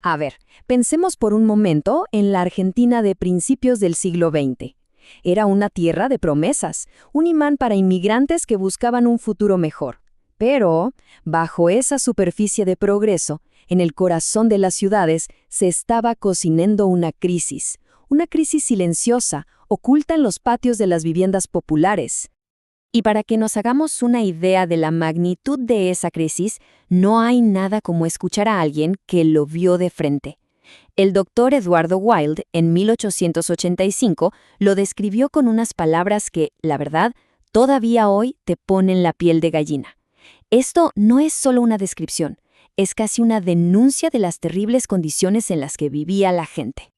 A ver, pensemos por un momento en la Argentina de principios del siglo XX. Era una tierra de promesas, un imán para inmigrantes que buscaban un futuro mejor. Pero, bajo esa superficie de progreso, en el corazón de las ciudades se estaba cocinando una crisis silenciosa, oculta en los patios de las viviendas populares. Y para que nos hagamos una idea de la magnitud de esa crisis, no hay nada como escuchar a alguien que lo vio de frente. El doctor Eduardo Wilde, en 1885, lo describió con unas palabras que, la verdad, todavía hoy te ponen la piel de gallina. Esto no es solo una descripción, es casi una denuncia de las terribles condiciones en las que vivía la gente.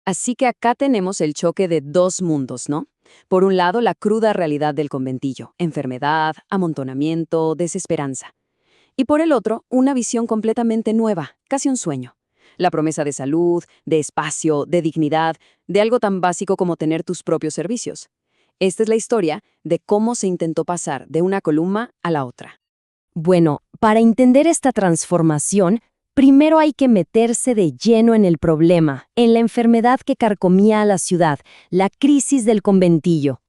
Así que acá tenemos el choque de dos mundos, ¿no? Por un lado, la cruda realidad del conventillo, enfermedad, amontonamiento, desesperanza. Y por el otro, una visión completamente nueva, casi un sueño. La promesa de salud, de espacio, de dignidad, de algo tan básico como tener tus propios servicios. Esta es la historia de cómo se intentó pasar de una columna a la otra. Bueno, para entender esta transformación, primero hay que meterse de lleno en el problema, en la enfermedad que carcomía a la ciudad, la crisis del conventillo.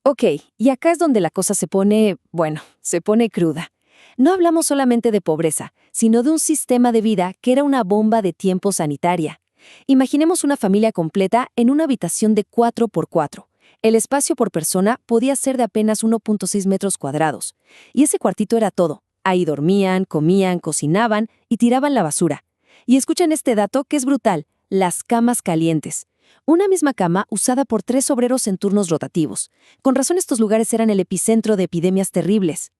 Ok, y acá es donde la cosa se pone cruda. No hablamos solamente de pobreza, sino de un sistema de vida que era una bomba de tiempo sanitaria. Imaginemos una familia completa en una habitación de 4x4. El espacio por persona podía ser de apenas 1.6 metros cuadrados. Y ese cuartito era todo. Ahí dormían, comían, cocinaban y tiraban la basura. Y escuchen este dato que es brutal: las camas calientes. Una misma cama usada por 3 obreros en turnos rotativos. Con razón estos lugares eran el epicentro de epidemias terribles.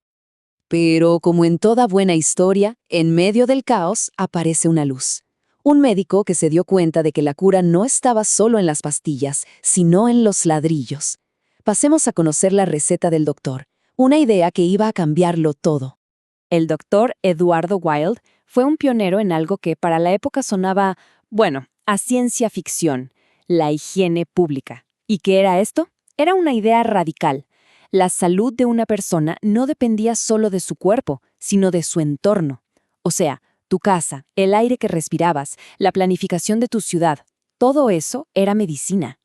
Pero, como en toda buena historia, en medio del caos aparece una luz. Un médico que se dio cuenta de que la cura no estaba solo en las pastillas, sino en los ladrillos. Pasemos a conocer la receta del doctor, una idea que iba a cambiarlo todo. El doctor Eduardo Wilde fue un pionero en algo que para la época sonaba, a ciencia ficción: la higiene pública. ¿Y qué era esto? Era una idea radical. La salud de una persona no dependía solo de su cuerpo, sino de su entorno. O sea, tu casa, el aire que respirabas, la planificación de tu ciudad, todo eso era medicina.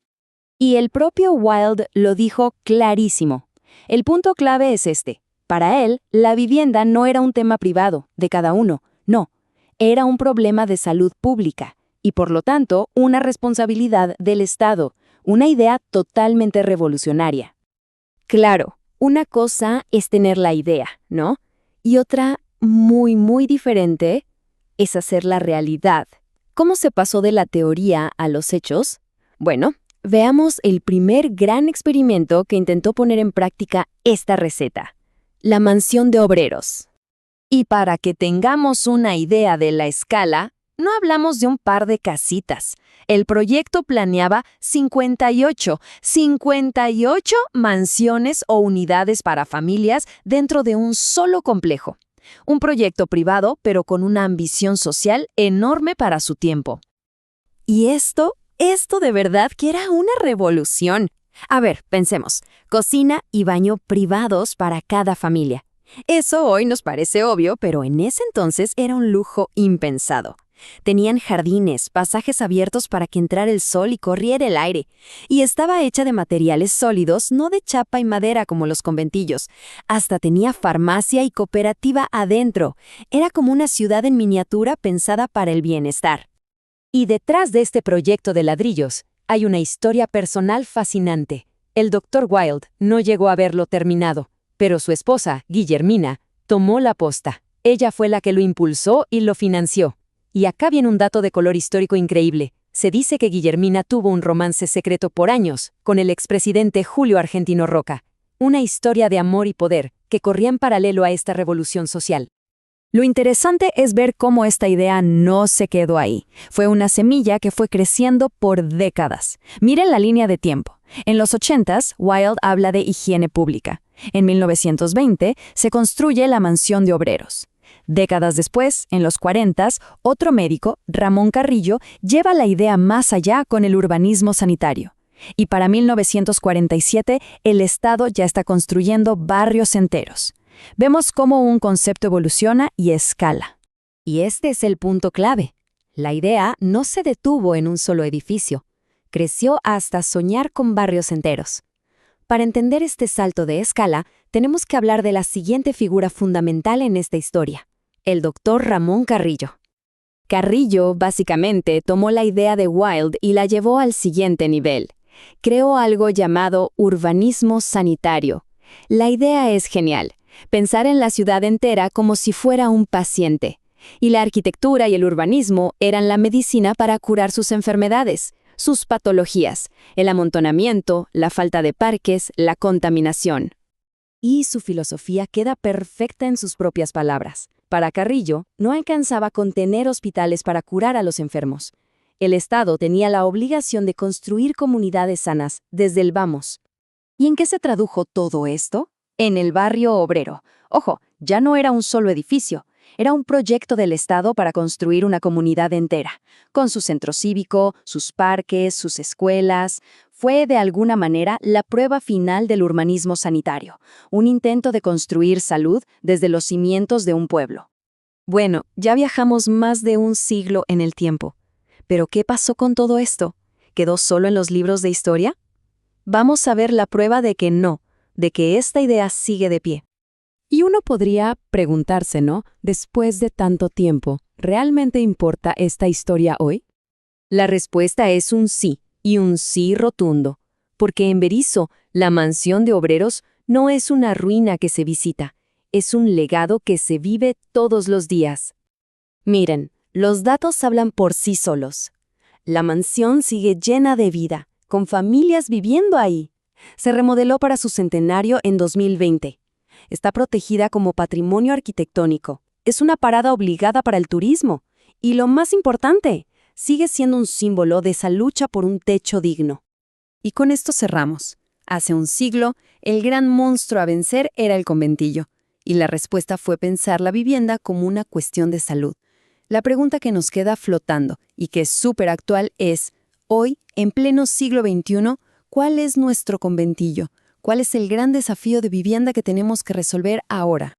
Y el propio Wilde lo dijo clarísimo. El punto clave es este: para él, la vivienda no era un tema privado, de cada uno, no. Era un problema de salud pública, y por lo tanto, una responsabilidad del Estado, una idea totalmente revolucionaria. Claro, una cosa es tener la idea, ¿no? Y otra, muy diferente, es hacerla realidad. ¿Cómo se pasó de la teoría a los hechos? Bueno, veamos el primer gran experimento que intentó poner en práctica esta receta: la mansión de obreros. Y para que tengamos una idea de la escala, no hablamos de un par de casitas. El proyecto planeaba 58 mansiones o unidades para familias dentro de un solo complejo. Un proyecto privado, pero con una ambición social enorme para su tiempo. Y esto de verdad que era una revolución. A ver, pensemos: cocina y baño privados para cada familia. Eso hoy nos parece obvio, pero en ese entonces era un lujo impensado. Tenían jardines, pasajes abiertos para que entrara el sol y corriera el aire. Y estaba hecha de materiales sólidos, no de chapa y madera como los conventillos. Hasta tenía farmacia y cooperativa adentro. Era como una ciudad en miniatura pensada para el bienestar. Y detrás de este proyecto de ladrillos hay una historia personal fascinante. El Dr. Wilde no llegó a verlo terminado, pero su esposa, Guillermina, tomó la posta. Ella fue la que lo impulsó y lo financió. Y acá viene un dato de color histórico increíble. Se dice que Guillermina tuvo un romance secreto por años con el expresidente Julio Argentino Roca. Una historia de amor y poder que corría en paralelo a esta revolución social. Lo interesante es ver cómo esta idea no se quedó ahí. Fue una semilla que fue creciendo por décadas. Miren la línea de tiempo. En los 80s, Wilde habla de higiene pública. En 1920 se construye la mansión de obreros. Décadas después, en los 40s, otro médico, Ramón Carrillo, lleva la idea más allá con el urbanismo sanitario. Y para 1947, el Estado ya está construyendo barrios enteros. Vemos cómo un concepto evoluciona y escala. Y este es el punto clave. La idea no se detuvo en un solo edificio, creció hasta soñar con barrios enteros. Para entender este salto de escala, tenemos que hablar de la siguiente figura fundamental en esta historia, el doctor Ramón Carrillo. Carrillo, básicamente, tomó la idea de Wilde y la llevó al siguiente nivel. Creó algo llamado urbanismo sanitario. La idea es genial, pensar en la ciudad entera como si fuera un paciente. Y la arquitectura y el urbanismo eran la medicina para curar sus enfermedades, sus patologías, el amontonamiento, la falta de parques, la contaminación. Y su filosofía queda perfecta en sus propias palabras. Para Carrillo, no alcanzaba con tener hospitales para curar a los enfermos. El Estado tenía la obligación de construir comunidades sanas desde el vamos. ¿Y en qué se tradujo todo esto? En el barrio obrero. Ojo, ya no era un solo edificio. Era un proyecto del Estado para construir una comunidad entera, con su centro cívico, sus parques, sus escuelas. Fue, de alguna manera, la prueba final del urbanismo sanitario, un intento de construir salud desde los cimientos de un pueblo. Bueno, ya viajamos más de un siglo en el tiempo. ¿Pero qué pasó con todo esto? ¿Quedó solo en los libros de historia? Vamos a ver la prueba de que no, de que esta idea sigue de pie. Y uno podría preguntarse, ¿no? Después de tanto tiempo, ¿realmente importa esta historia hoy? La respuesta es un sí, y un sí rotundo. Porque en Berisso, la mansión de obreros no es una ruina que se visita, es un legado que se vive todos los días. Miren, los datos hablan por sí solos. La mansión sigue llena de vida, con familias viviendo ahí. Se remodeló para su centenario en 2020. Está protegida como patrimonio arquitectónico. Es una parada obligada para el turismo. Y lo más importante, sigue siendo un símbolo de esa lucha por un techo digno. Y con esto cerramos. Hace un siglo, el gran monstruo a vencer era el conventillo. Y la respuesta fue pensar la vivienda como una cuestión de salud. La pregunta que nos queda flotando y que es súper actual es, hoy, en pleno siglo XXI, ¿cuál es nuestro conventillo? ¿Cuál es el gran desafío de vivienda que tenemos que resolver ahora?